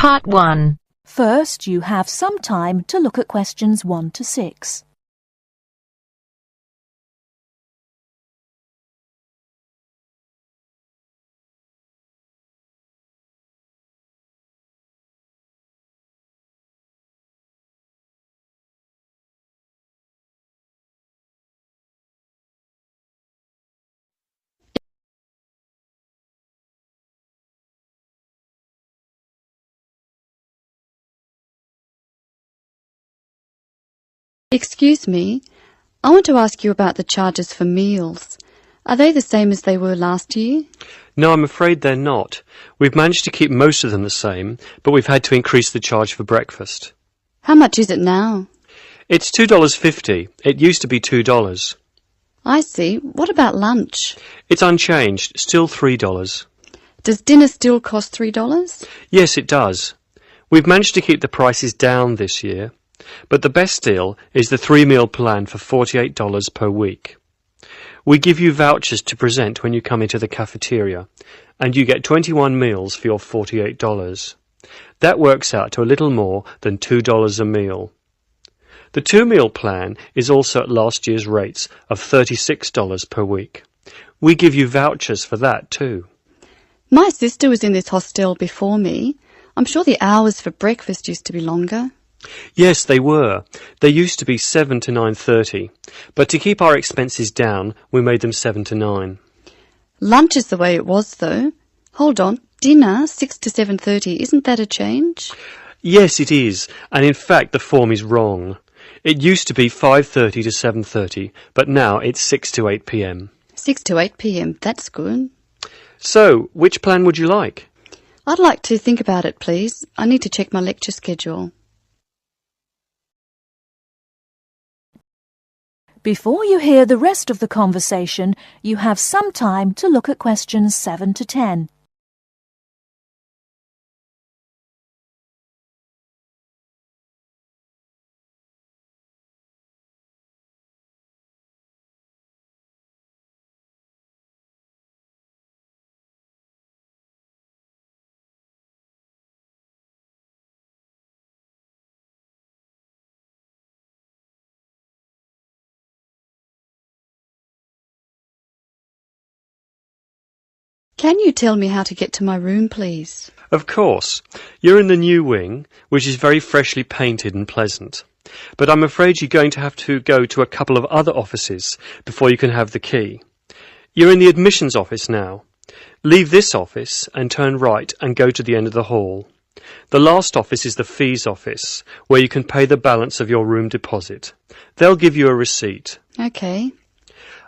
Part 1. First, you have some time to look at questions 1 to 6. Excuse me, I want to ask you about the charges for meals. Are they the same as they were last year? No, I'm afraid they're not. We've managed to keep most of them the same, but we've had to increase the charge for breakfast. How much is it now? It's $2.50. It used to be $2. I see. What about lunch? It's unchanged, still $3. Does dinner still cost $3? Yes, it does. We've managed to keep the prices down this year, but the best deal is the 3-meal plan for $48 per week. We give you vouchers to present when you come into the cafeteria, and you get 21 meals for your $48. That works out to a little more than $2 a meal. The 2-meal plan is also at last year's rates of $36 per week. We give you vouchers for that too. My sister was in this hostel before me. I'm sure the hours for breakfast used to be longer. Yes, they were. They used to be 7 to 9:30, but to keep our expenses down, we made them 7 to 9. Lunch is the way it was, though. Hold on. Dinner, 6 to 7:30. Isn't that a change? Yes, it is, and in fact the form is wrong. It used to be 5:30 to 7:30, but now it's 6 to 8 p.m. 6 to 8 p.m. That's good. So, which plan would you like? I'd like to think about it, please. I need to check my lecture schedule. Before you hear the rest of the conversation, you have some time to look at questions 7 to 10. Can you tell me how to get to my room, please? Of course. You're in the new wing, which is very freshly painted and pleasant. But I'm afraid you're going to have to go to a couple of other offices before you can have the key. You're in the admissions office now. Leave this office and turn right and go to the end of the hall. The last office is the fees office, where you can pay the balance of your room deposit. They'll give you a receipt. Okay.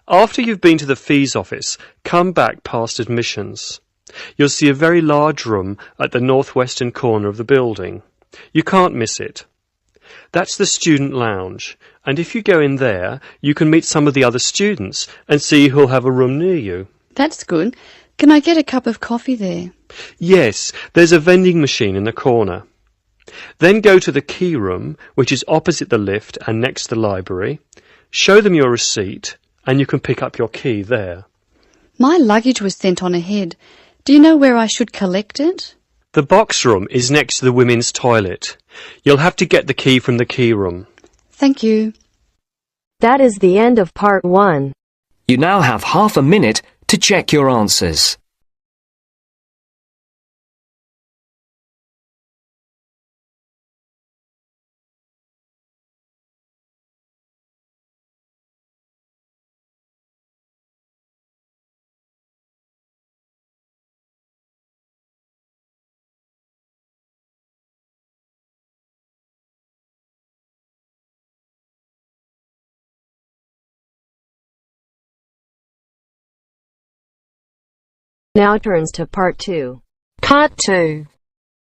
After you've been to the fees office, come back past admissions. You'll see a very large room at the northwestern corner of the building. You can't miss it. That's the student lounge, and if you go in there, you can meet some of the other students and see who'll have a room near you. That's good. Can I get a cup of coffee there? Yes, there's a vending machine in the corner. Then go to the key room, which is opposite the lift and next to the library. Show them your receipt, and you can pick up your key there. My luggage was sent on ahead. Do you know where I should collect it? The box room is next to the women's toilet. You'll have to get the key from the key room. Thank you. That is the end of Part 1. You now have half a minute to check your answers. Now turns to Part 2. Part 2.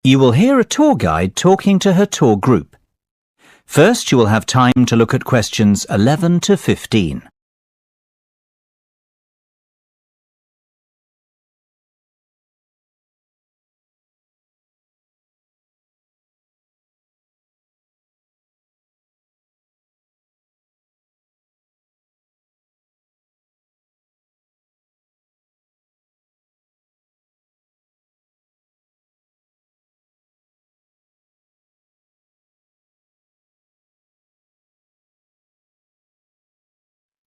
You will hear a tour guide talking to her tour group. First, you will have time to look at questions 11 to 15.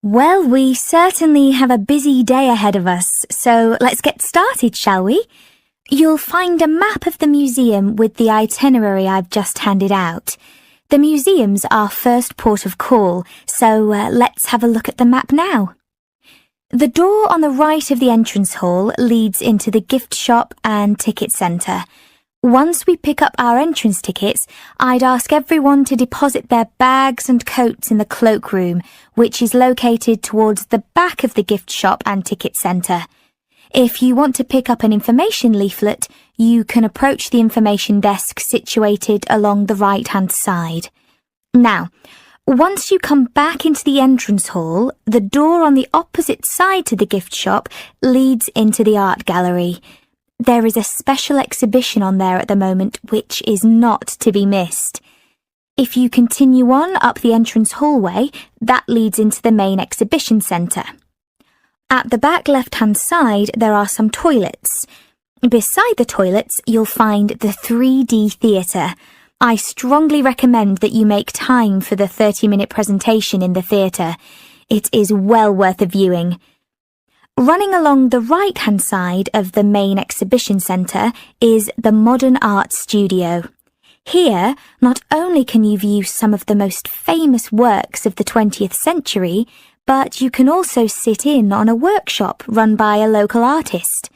Well, we certainly have a busy day ahead of us, so let's get started, shall we? You'll find a map of the museum with the itinerary I've just handed out. The museum's our first port of call, so let's have a look at the map now. The door on the right of the entrance hall leads into the gift shop and ticket centre. Once we pick up our entrance tickets, I'd ask everyone to deposit their bags and coats in the cloakroom, which is located towards the back of the gift shop and ticket centre. If you want to pick up an information leaflet, you can approach the information desk situated along the right-hand side. Now, once you come back into the entrance hall, the door on the opposite side to the gift shop leads into the art gallery. There is a special exhibition on there at the moment which is not to be missed. If you continue on up the entrance hallway, that leads into the main exhibition centre. At the back left-hand side, there are some toilets. Beside the toilets, you'll find the 3D theatre. I strongly recommend that you make time for the 30-minute presentation in the theatre. It is well worth a viewing. Running along the right-hand side of the main exhibition centre is the Modern Art Studio. Here, not only can you view some of the most famous works of the 20th century, but you can also sit in on a workshop run by a local artist.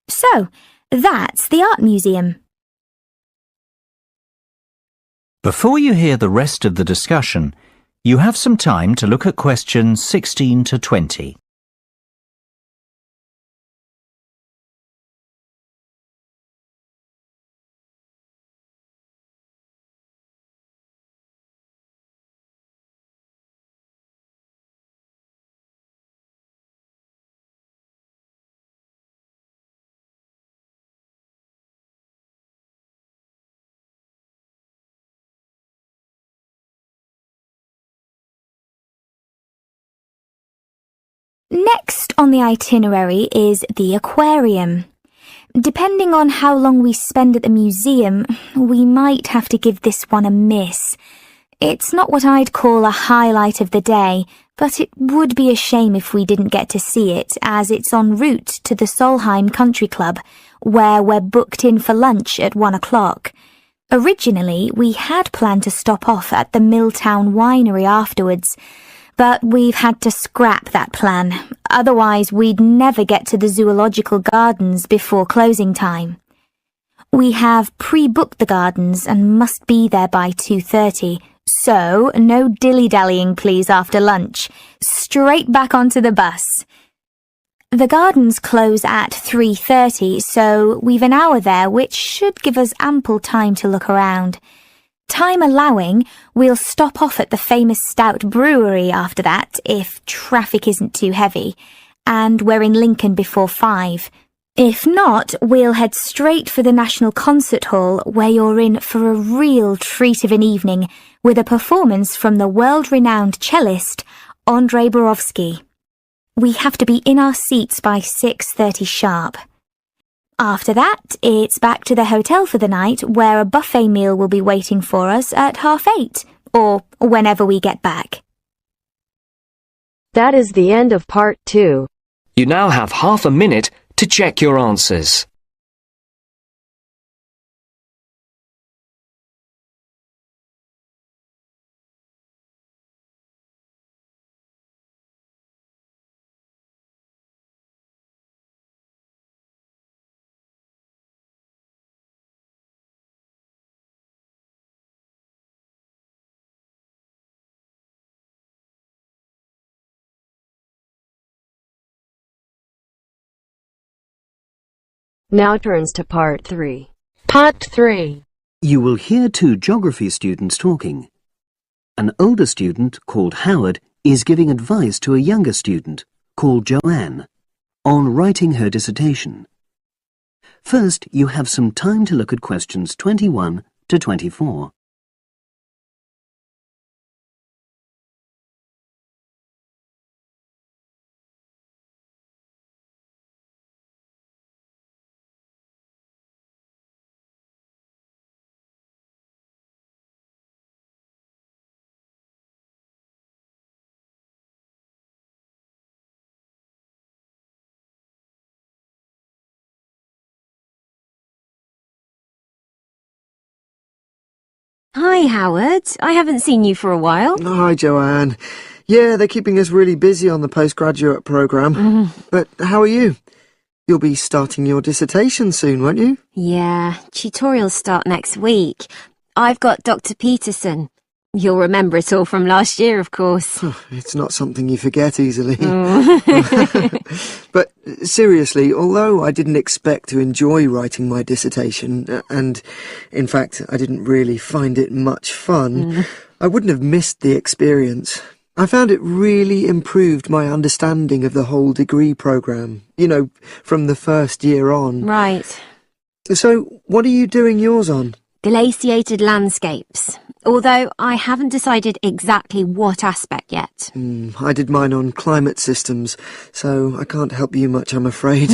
So, that's the Art Museum. Before you hear the rest of the discussion, you have some time to look at questions 16 to 20. Next on the itinerary is the aquarium. Depending on how long we spend at the museum, we might have to give this one a miss. It's not what I'd call a highlight of the day, but it would be a shame if we didn't get to see it, as it's en route to the Solheim Country Club, where we're booked in for lunch at 1 o'clock. Originally, we had planned to stop off at the Milltown Winery afterwards, but we've had to scrap that plan, otherwise we'd never get to the zoological gardens before closing time. We have pre-booked the gardens and must be there by 2:30, so no dilly-dallying please after lunch. Straight back onto the bus. The gardens close at 3:30, so we've an hour there, which should give us ample time to look around. Time allowing, we'll stop off at the famous Stout Brewery after that, if traffic isn't too heavy, and we're in Lincoln before 5. If not, we'll head straight for the National Concert Hall, where you're in for a real treat of an evening, with a performance from the world-renowned cellist, Andrei Borovsky. We have to be in our seats by 6:30 sharp. After that, it's back to the hotel for the night, where a buffet meal will be waiting for us at 8:30, or whenever we get back. That is the end of part 2. You now have half a minute to check your answers. Now turns to part 3. Part 3. You will hear two geography students talking. An older student, called Howard, is giving advice to a younger student, called Joanne, on writing her dissertation. First, you have some time to look at questions 21 to 24. Hi, Howard. I haven't seen you for a while. Hi, Joanne. Yeah, they're keeping us really busy on the postgraduate programme. But how are you? You'll be starting your dissertation soon, won't you? Yeah, tutorials start next week. I've got Dr. Peterson. You'll remember it all from last year, of course. It's not something you forget easily. Oh. But seriously, although I didn't expect to enjoy writing my dissertation, and in fact I didn't really find it much fun, I wouldn't have missed the experience. I found it really improved my understanding of the whole degree programme, from the first year on. Right. So, what are you doing yours on? Glaciated landscapes. Although I haven't decided exactly what aspect yet. I did mine on climate systems, so I can't help you much, I'm afraid.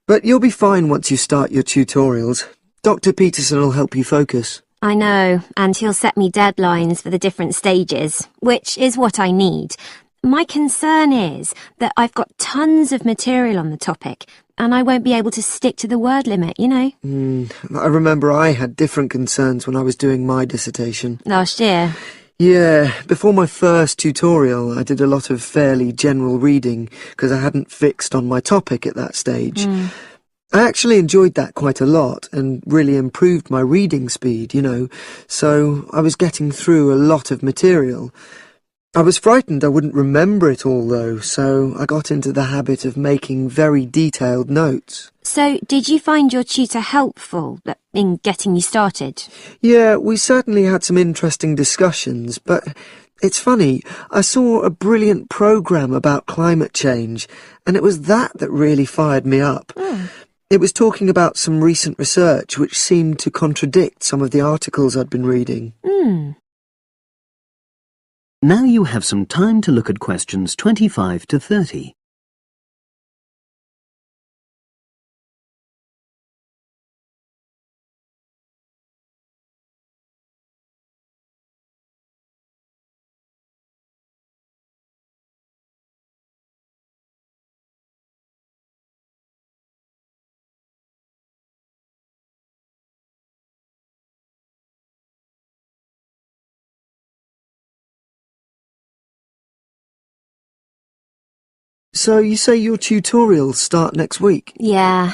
But you'll be fine once you start your tutorials. Dr. Peterson will help you focus. I know, and he'll set me deadlines for the different stages, which is what I need. My concern is that I've got tons of material on the topic, and I won't be able to stick to the word limit, I remember I had different concerns when I was doing my dissertation. Last year? Yeah, before my first tutorial I did a lot of fairly general reading because I hadn't fixed on my topic at that stage. I actually enjoyed that quite a lot and really improved my reading speed, so I was getting through a lot of material. I was frightened I wouldn't remember it all, though, so I got into the habit of making very detailed notes. So, did you find your tutor helpful in getting you started? Yeah, we certainly had some interesting discussions, but it's funny, I saw a brilliant programme about climate change, and it was that really fired me up. It was talking about some recent research which seemed to contradict some of the articles I'd been reading. Now you have some time to look at questions 25 to 30. So you say your tutorials start next week? Yeah.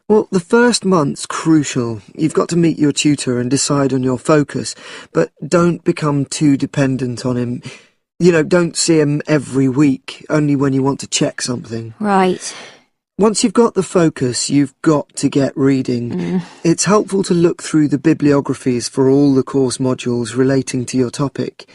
Well, the first month's crucial. You've got to meet your tutor and decide on your focus, but don't become too dependent on him. Don't see him every week, only when you want to check something. Right. Once you've got the focus, you've got to get reading. It's helpful to look through the bibliographies for all the course modules relating to your topic,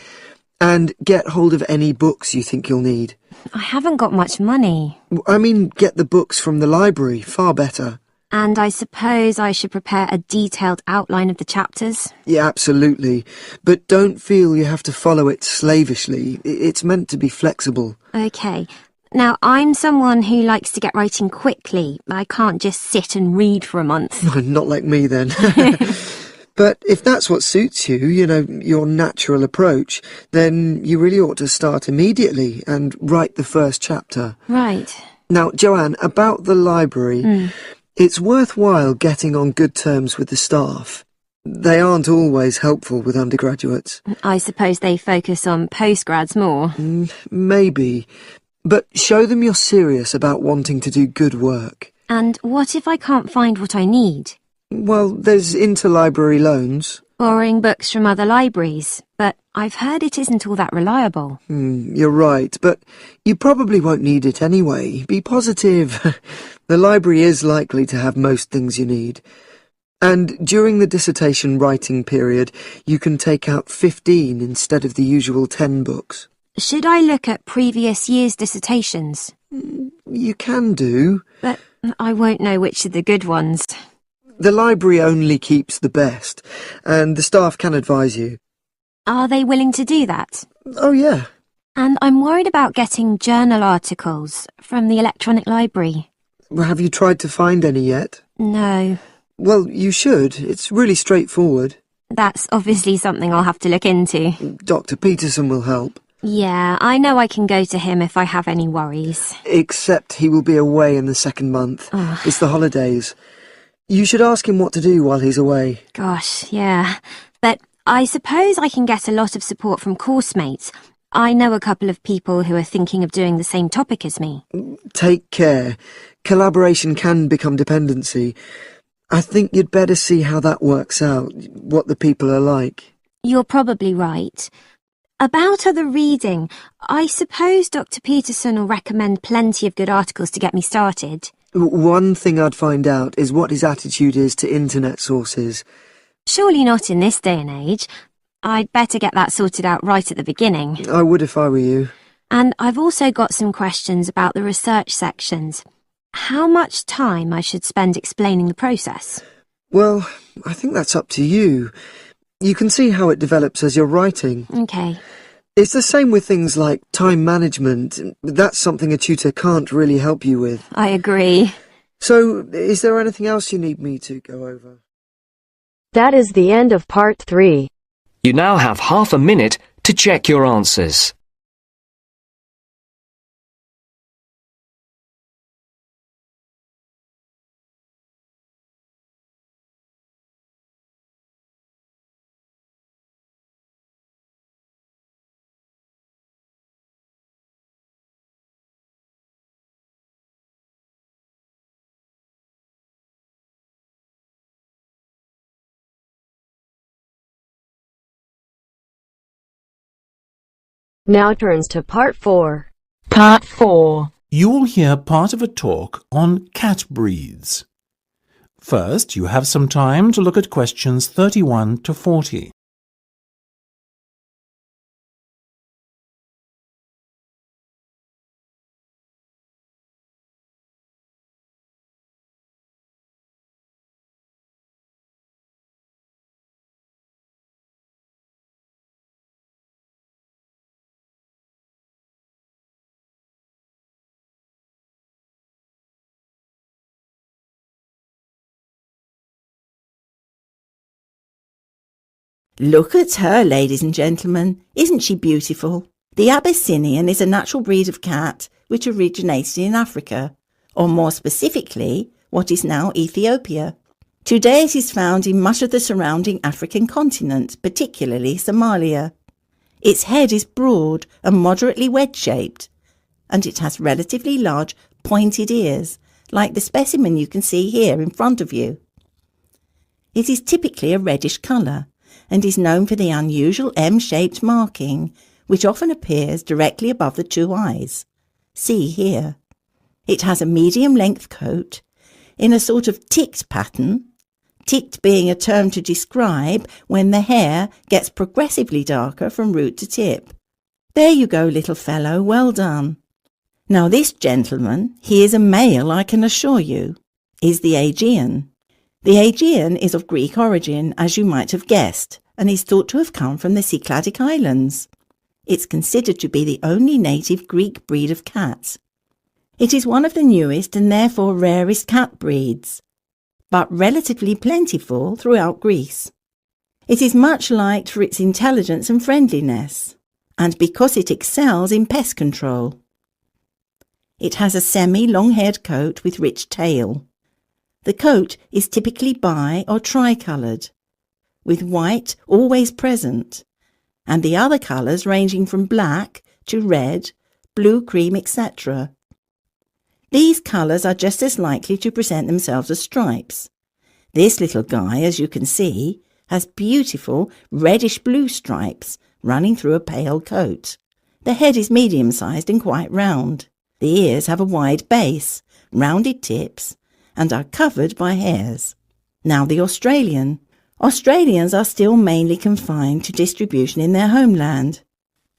and get hold of any books you think you'll need. I haven't got much money. I mean, get the books from the library, far better. And I suppose I should prepare a detailed outline of the chapters? Yeah, absolutely. But don't feel you have to follow it slavishly. It's meant to be flexible. OK. Now, I'm someone who likes to get writing quickly. I can't just sit and read for a month. Not like me, then. But if that's what suits you, your natural approach, then you really ought to start immediately and write the first chapter. Right. Now, Joanne, about the library, it's worthwhile getting on good terms with the staff. They aren't always helpful with undergraduates. I suppose they focus on postgrads more. Maybe. But show them you're serious about wanting to do good work. And what if I can't find what I need? Well, there's interlibrary loans. Borrowing books from other libraries, but I've heard it isn't all that reliable. You're right, but you probably won't need it anyway. Be positive. The library is likely to have most things you need. And during the dissertation writing period, you can take out 15 instead of the usual 10 books. Should I look at previous year's dissertations? You can do. But I won't know which are the good ones. The library only keeps the best, and the staff can advise you. Are they willing to do that? Oh, yeah. And I'm worried about getting journal articles from the electronic library. Have you tried to find any yet? No. Well, you should. It's really straightforward. That's obviously something I'll have to look into. Dr. Peterson will help. Yeah, I know I can go to him if I have any worries. Except he will be away in the second month. It's the holidays. You should ask him what to do while he's away. Gosh, yeah. But I suppose I can get a lot of support from course mates. I know a couple of people who are thinking of doing the same topic as me. Take care. Collaboration can become dependency. I think you'd better see how that works out, what the people are like. You're probably right. About other reading, I suppose Dr. Peterson will recommend plenty of good articles to get me started. One thing I'd find out is what his attitude is to internet sources. Surely not in this day and age. I'd better get that sorted out right at the beginning. I would if I were you. And I've also got some questions about the research sections. How much time I should spend explaining the process? Well, I think that's up to you. You can see how it develops as you're writing. OK. It's the same with things like time management. That's something a tutor can't really help you with. I agree. So, is there anything else you need me to go over? That is the end of part 3. You now have half a minute to check your answers. Now turns to part 4. Part 4. You will hear part of a talk on cat breeds. First, you have some time to look at questions 31 to 40. Look at her, ladies and gentlemen. Isn't she beautiful? The Abyssinian is a natural breed of cat which originated in Africa, or more specifically, what is now Ethiopia. Today it is found in much of the surrounding African continent, particularly Somalia. Its head is broad and moderately wedge-shaped, and it has relatively large pointed ears, like the specimen you can see here in front of you. It is typically a reddish colour, and is known for the unusual M-shaped marking, which often appears directly above the two eyes. See here. It has a medium-length coat in a sort of ticked pattern, ticked being a term to describe when the hair gets progressively darker from root to tip. There you go, little fellow, well done. Now this gentleman, he is a male, I can assure you, is the Aegean. The Aegean is of Greek origin, as you might have guessed, and is thought to have come from the Cycladic Islands. It's considered to be the only native Greek breed of cat. It is one of the newest and therefore rarest cat breeds, but relatively plentiful throughout Greece. It is much liked for its intelligence and friendliness, and because it excels in pest control. It has a semi-long-haired coat with rich tail. The coat is typically bi- or tri-coloured, with white always present, and the other colours ranging from black to red, blue, cream, etc. These colours are just as likely to present themselves as stripes. This little guy, as you can see, has beautiful reddish-blue stripes running through a pale coat. The head is medium-sized and quite round. The ears have a wide base, rounded tips, and are covered by hairs. Now the Australian. Australians are still mainly confined to distribution in their homeland.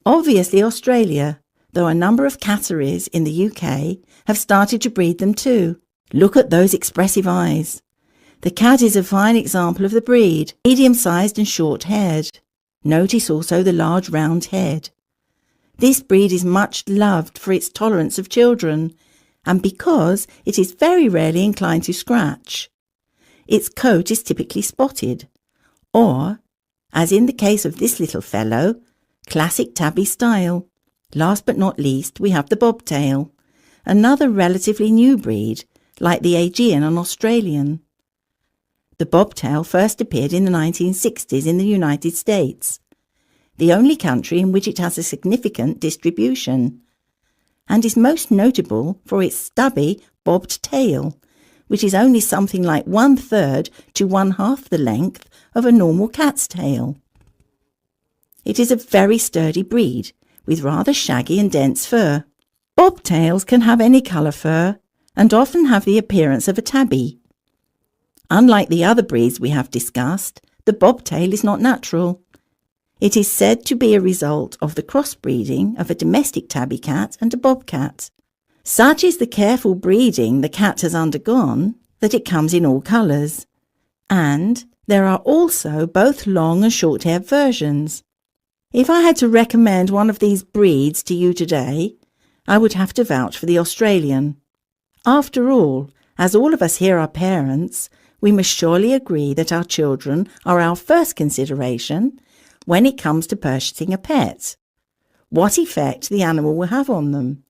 Obviously Australia, though a number of catteries in the UK have started to breed them too. Look at those expressive eyes. The cat is a fine example of the breed, medium-sized and short-haired. Notice also the large round head. This breed is much loved for its tolerance of children, and because it is very rarely inclined to scratch. Its coat is typically spotted, or, as in the case of this little fellow, classic tabby style. Last but not least, we have the bobtail, another relatively new breed, like the Aegean and Australian. The bobtail first appeared in the 1960s in the United States, the only country in which it has a significant distribution, and is most notable for its stubby, bobbed tail, which is only something like 1/3 to 1/2 the length of a normal cat's tail. It is a very sturdy breed, with rather shaggy and dense fur. Bobtails can have any colour fur, and often have the appearance of a tabby. Unlike the other breeds we have discussed, the bobtail is not natural. It is said to be a result of the crossbreeding of a domestic tabby cat and a bobcat. Such is the careful breeding the cat has undergone that it comes in all colours, and there are also both long and short-haired versions. If I had to recommend one of these breeds to you today, I would have to vouch for the Australian. After all, as all of us here are parents, we must surely agree that our children are our first consideration when it comes to purchasing a pet. What effect the animal will have on them,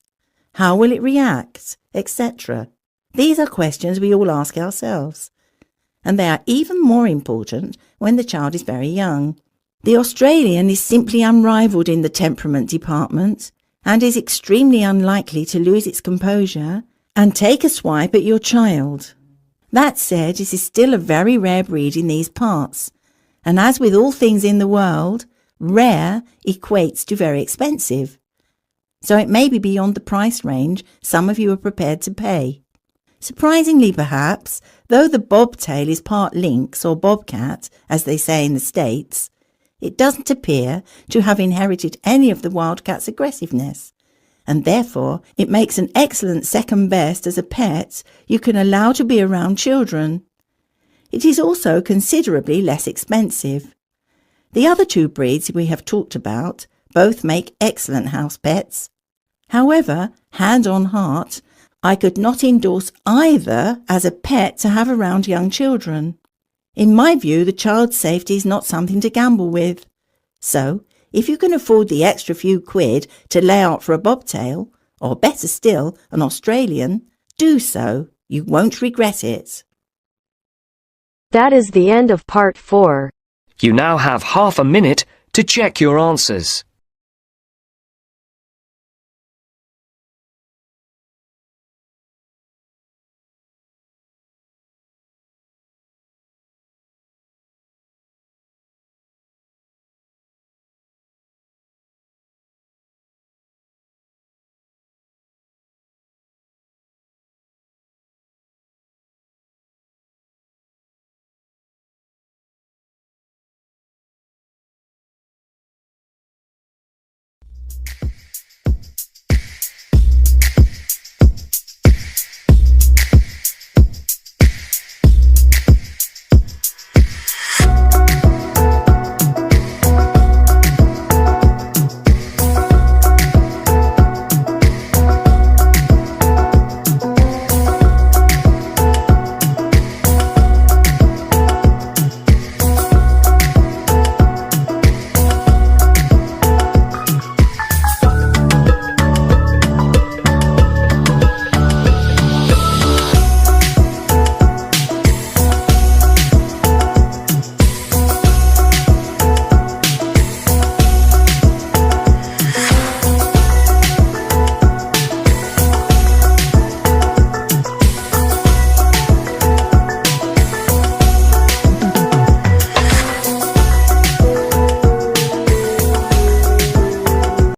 how will it react, etc. These are questions we all ask ourselves, and they are even more important when the child is very young. The Australian is simply unrivalled in the temperament department and is extremely unlikely to lose its composure and take a swipe at your child. That said, it is still a very rare breed in these parts, and as with all things in the world, rare equates to very expensive. So it may be beyond the price range some of you are prepared to pay. Surprisingly perhaps, though the bobtail is part lynx or bobcat, as they say in the States, it doesn't appear to have inherited any of the wildcat's aggressiveness, and therefore it makes an excellent second best as a pet you can allow to be around children. It is also considerably less expensive. The other two breeds we have talked about both make excellent house pets. However, hand on heart, I could not endorse either as a pet to have around young children. In my view, the child's safety is not something to gamble with. So, if you can afford the extra few quid to lay out for a bobtail, or better still, an Australian, do so. You won't regret it. That is the end of part 4. You now have half a minute to check your answers.